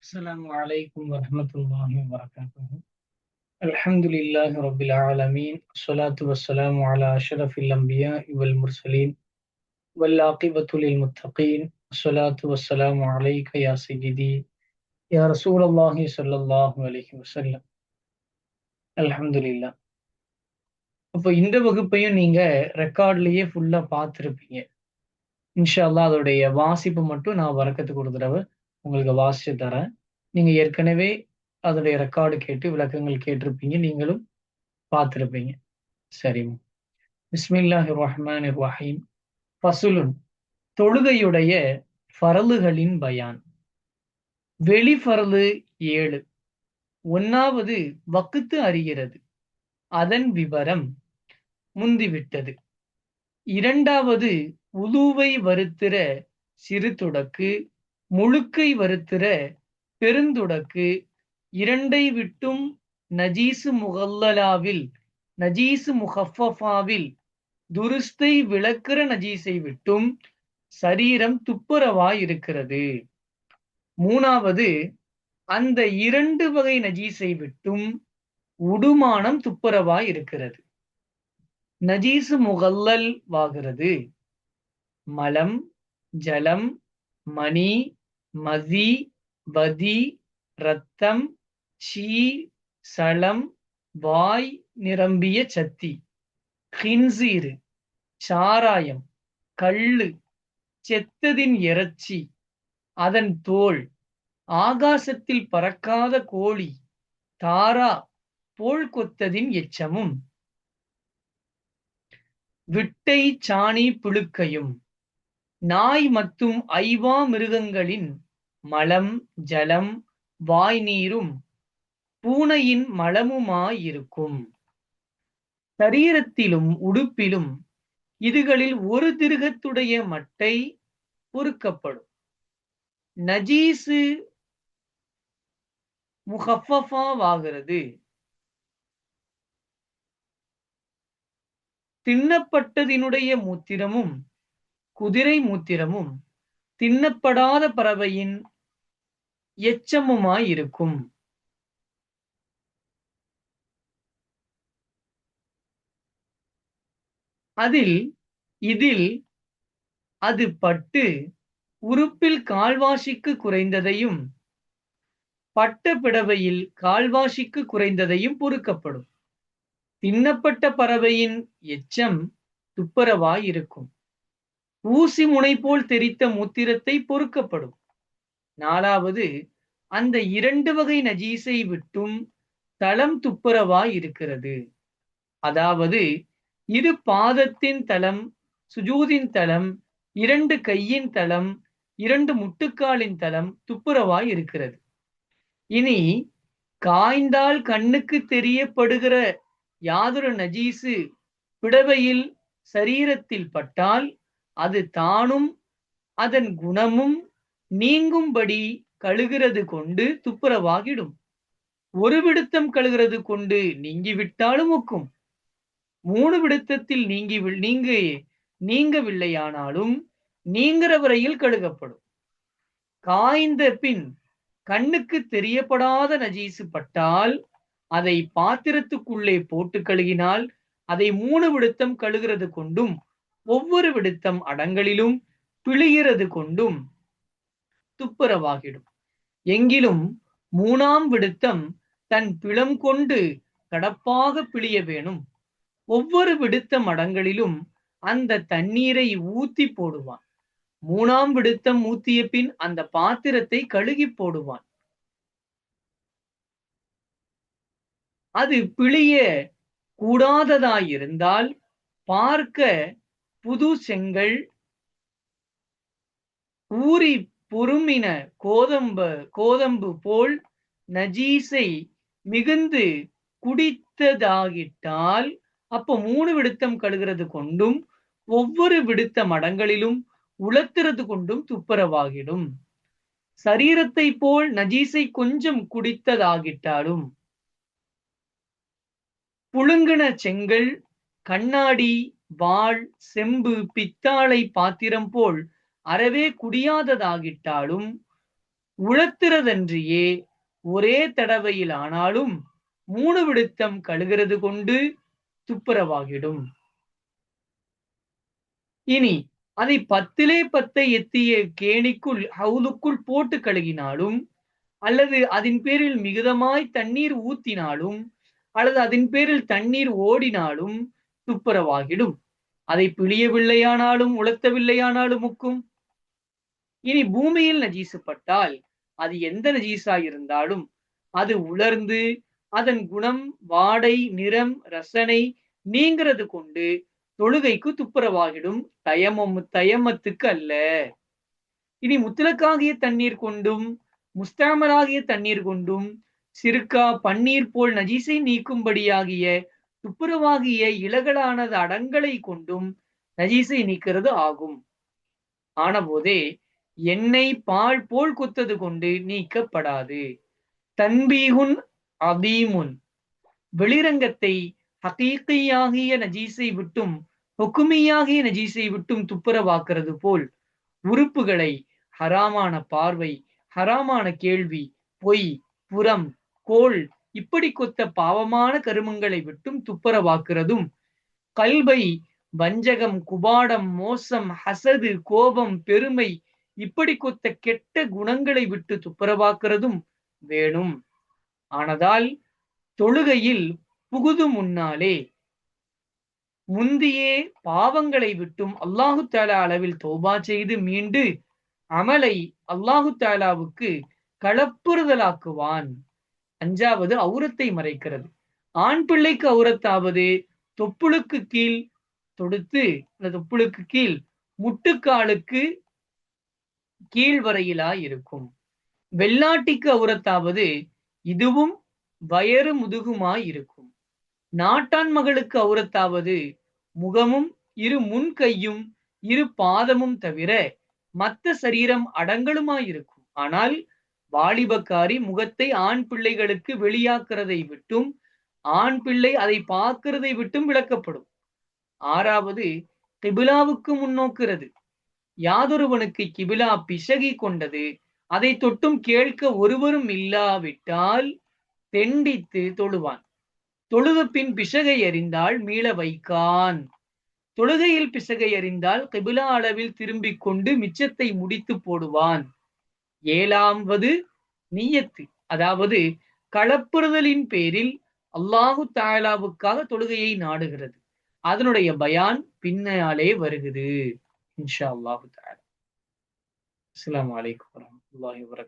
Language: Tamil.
السلام عليكم ورحمة الله وبركاته. الحمد لله رب العالمين، الصلاة والسلام على أشرف الأنبياء والمرسلين والعاقبة للمتقين. الصلاة والسلام عليك يا سيدي يا رسول الله صلى الله عليه وسلم. அல்ஹம்துலில்லாஹ். அப்போ இந்த வகுப்பையும் நீங்க ரெக்கார்ட்லயே ஃபுல்லா பார்த்துருப்பீங்க. இன்ஷா அல்லாஹ் அதோடைய வாசிப்பு மட்டும் நான் வழக்கத்துக்கு ஒரு தடவை உங்களுக்கு வாசிச்சு தரேன். நீங்க ஏற்கனவே அதோடைய ரெக்கார்டு கேட்டு விளக்கங்கள் கேட்டிருப்பீங்க, நீங்களும் பார்த்திருப்பீங்க. சரி. பிஸ்மில்லாஹிர் ரஹ்மானிர் ரஹீம். ஃபஸ்லுன், தொழுகையுடைய ஃபரலுகளின் பயான். வெளி ஃபரலு 7. 1வது வக்து அறிகிறது, அதன் விவரம் முந்திவிட்டது. 2வது உதுவை வருத்திர சிறு தொடக்கு, முழுக்கை வருத்திர பெருந்தொடக்கு, இரண்டை விட்டும் நஜீசு முகல்லலாவில் நஜீசு முகஃபஃபாவில் துருஸ்தை விளக்குற நஜீஸை விட்டும் சரீரம் துப்புரவாய் இருக்கிறது. 3வது அந்த 2 வகை நஜீஸை விட்டும் உடுமானம் துப்புரவாய் இருக்கிறது. நஜீசு முகல்லல் வாகிறது மலம், ஜலம், மணி, மதி, வதி, இரத்தம், சீ, சளம், வாய் நிரம்பிய சத்தி, ஹின்சீரு, சாராயம், கள்ளு, செத்ததின் இறைச்சி, அதன் தோல், ஆகாசத்தில் பறக்காத கோழி, தாரா போல் கொத்ததின் எச்சமும், விட்டை சாணி புழுக்கையும், நாய் மற்றும் ஐவா மிருகங்களின் மலம், ஜலம், வாய் நீரும் பூனையின் மலமுமாயிருக்கும். சரீரத்திலும் உடுப்பிலும் இதுகளில் ஒரு திருகத்துடைய மட்டை பொறுக்கப்படும். நஜீசு முகஃபஃபாவாகிறது. தின்னப்பட்டதினுடைய மூத்திரமும் குதிரை மூத்திரமும் தின்னப்படாத பறவையின் எச்சமுமாயிருக்கும். இதில் அது பட்டு உறுப்பில் கால்வாசிக்கு குறைந்ததையும் பட்ட பிடவையில் கால்வாசிக்கு குறைந்ததையும் பொறுக்கப்படும். தின்னப்பட்ட பறவையின் எச்சம் துப்புரவாய் இருக்கும். ஊசி முனை போல் தெரித்த மூத்திரத்தை பொறுக்கப்படும். 4வது அந்த 2 வகை நஜீஸை விட்டும் தளம் துப்புரவாய் இருக்கிறது. அதாவது இரு பாதத்தின் தளம், சுஜூதின் தளம், 2 கையின் தளம், 2 முட்டுக்காலின் தளம் துப்புரவாய் இருக்கிறது. இனி காய்ந்தால் கண்ணுக்கு தெரியப்படுகிற யாதொரு நஜீசு பிடவையில் சரீரத்தில் பட்டால் அது தானும் அதன் குணமும் நீங்கும்படி கழுகிறது கொண்டு துப்புரவாகிடும். ஒரு விடுத்தம் கழுகிறது கொண்டு நீங்கிவிட்டாலும் ஒக்கும். 3 விடுத்தத்தில் நீங்கவில்லையானாலும் நீங்கிற வரையில் கழுகப்படும். காய்ந்த பின் கண்ணுக்கு தெரியப்படாத நஜீசு பட்டால் அதை பாத்திரத்துக்குள்ளே போட்டு கழுகினால் அதை 3 விடுத்தம் கழுகிறது கொண்டும் ஒவ்வொரு விடுத்தம் அடங்களிலும் பிழிகிறது கொண்டும் துப்புரவாகிடும். எங்கிலும் 3ஆம் விடுத்தம் தன் பிளம் கொண்டு கடப்பாக பிழிய வேணும். ஒவ்வொரு விடுத்தம் அடங்களிலும் அந்த தண்ணீரை ஊத்தி போடுவான். 3ஆம் விடுத்தம் ஊத்திய பின் அந்த பாத்திரத்தை கழுகி போடுவான். அது பிழிய கூடாததாயிருந்தால் பார்க்க புது செங்கல் ஊறி பொறுமின கோதம்பு போல் நஜீஸை மிகுந்து குடித்ததாகிட்டால் அப்போ 3 விடுத்தம் கழுகிறது கொண்டும் ஒவ்வொரு விடுத்த மடங்களிலும் உலர்த்துறது கொண்டும் துப்புரவாகிடும். சரீரத்தை போல் நஜீஸை கொஞ்சம் குடித்ததாகிட்டாலும் புழுங்கின செங்கல், கண்ணாடி, வாள், செம்பு, பித்தாளை பாத்திரம் போல் அறவே குடியாததாகிட்டாலும் உழத்துறதன்றியே ஒரே தடவையில் ஆனாலும் 3 விடுத்தம் கழுகிறது கொண்டு துப்புரவாகிடும். இனி அதை 10லே 10 எத்திய கேணிக்குள் ஹவுலுக்குள் போட்டு கழுகினாலும், அல்லது அதன் பேரில் மிகுதமாய் தண்ணீர் ஊத்தினாலும், அல்லது அதன் பேரில் தண்ணீர் ஓடினாலும் துப்புரவாகிடும். அதை பிழியவில்லையானாலும் உலர்த்தவில்லையானாலும் முக்கும். இனி பூமியில் நஜீசுப்பட்டால் அது எந்த நஜீஸாய் இருந்தாலும் அது உலர்ந்து அதன் குணம், வாடை, நிறம், ரசனை நீங்கிறது கொண்டு தொழுகைக்கு துப்புரவாகிடும். தயமத்துக்கு அல்ல. இனி முத்தலக்காகிய தண்ணீர் கொண்டும் முஸ்தாமலாகிய தண்ணீர் கொண்டும் சிறுக்கா, பன்னீர் போல் நஜீஸை நீக்கும்படியாகிய துப்புரவாகிய இலகலானது அடங்களை கொண்டும் நஜீஸை நீக்கிறது ஆகும். ஆனபோதே எண்ணெய் பால் போல் குத்தது கொண்டு நீக்கப்படாது. தன்பீகுன் அதீமுன், வெளிரங்கத்தை ஹகீகியாகிய நஜீஸை விட்டும் ஹுக்குமியாகிய நஜீஸை விட்டும் துப்புரவாக்குறது போல் உறுப்புகளை ஹராமான பார்வை, ஹராமான கேள்வி, பொய், புறம், கோள் இப்படி கொத்த பாவமான கருமங்களை விட்டும் துப்புரவாக்குறதும், கல்வை வஞ்சகம், குபாடம், மோசம், ஹசது, கோபம், பெருமை இப்படி கொத்த கெட்ட குணங்களை விட்டு துப்புரவாக்குறதும் வேணும். ஆனதால் தொழுகையில் புகுது முன்னாலே முந்தியே பாவங்களை விட்டும் அல்லாஹு தாலா அளவில் தௌபா செய்து மீண்டு அமலை அல்லாஹு தாலாவுக்கு களப்புறுதலாக்குவான். 5வது அவுரத்தை மறைக்கிறது. ஆண் பிள்ளைக்கு அவுரத்தாவது தொப்புளுக்கு கீழ் தொடுத்து, அந்த தொப்புளுக்கு கீழ் முட்டுக்காலுக்கு கீழ் வரையிலா இருக்கும். வெள்ளாட்டிக்கு அவுரத்தாவது இதுவும் வயறு முதுகுமாய் இருக்கும். நாட்டான் மகளுக்கு அவுரத்தாவது முகமும் இரு முன் கையும் இரு பாதமும் தவிர மத்த சரீரம் அடங்கலுமாயிருக்கும். ஆனால் வாலிபக்காரி முகத்தை ஆண் பிள்ளைகளுக்கு வெளியாக்குறதை விட்டும் ஆண் பிள்ளை அதை பார்க்கிறதை விட்டும் விளக்கப்படும். 6வது கிபிலாவுக்கு முன்னோக்குறது. யாதொருவனுக்கு கிபிலா பிசகி கொண்டது அதை தொட்டும் கேட்க ஒருவரும் இல்லாவிட்டால் தெண்டித்து தொழுவான். தொழுத பின் பிசகை அறிந்தால் மீள வைக்கான். தொழுகையில் பிசகை அறிந்தால் கிபிலா அளவில் திரும்பிக் கொண்டு மிச்சத்தை முடித்து போடுவான். 7வது நியத்து, அதாவது களப்புறுதலின் பேரில் அல்லாஹு தாலாவுக்காக தொழுகையை நாடுகிறது. அதனுடைய பயான் பின்னாலே வருகிறது இன்ஷா அல்லாஹு தாலா. அஸ்ஸலாமு அலைக்கும் வரஹ்மத்துல்லாஹி வபரகாத்துஹு.